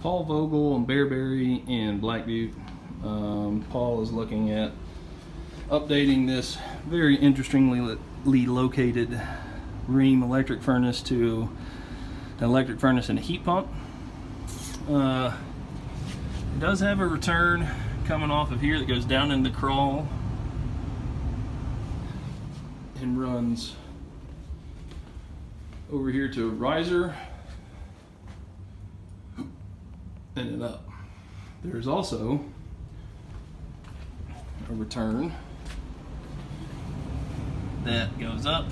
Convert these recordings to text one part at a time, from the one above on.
Paul Vogel and Bearberry and Black Butte. Paul is looking at updating this very interestingly located ream electric furnace to an electric furnace and a heat pump. It does have a return coming off of here that goes down in the crawl and runs over here to a riser and then up. There's also a return that goes up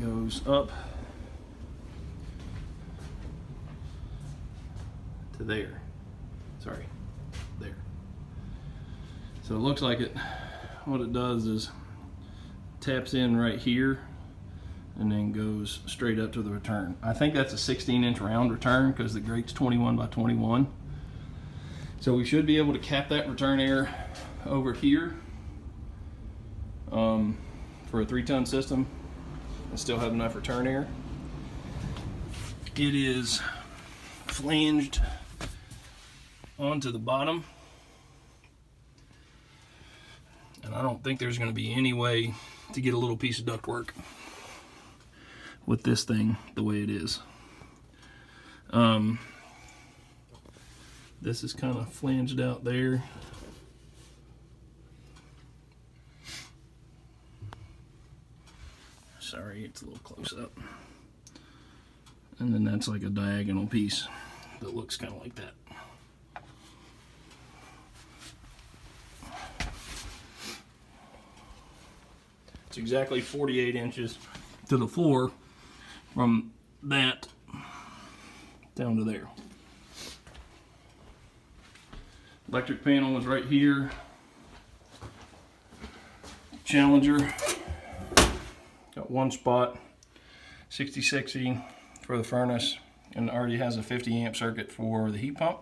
goes up to there. Sorry, there. So it looks like it, what it does is taps in right here and then goes straight up to the return. I think that's a 16-inch round return because the grate's 21 by 21. So we should be able to cap that return air over here for a 3-ton system and still have enough return air. It is flanged onto the bottom, and I don't think there's going to be any way to get a little piece of ductwork with this thing the way it is. This is kind of flanged out there. Sorry, it's a little close up. And then that's like a diagonal piece that looks kind of like that. It's exactly 48 inches to the floor from that down to there. Electric panel is right here. Challenger. Got one spot, 6060 for the furnace, and already has a 50 amp circuit for the heat pump.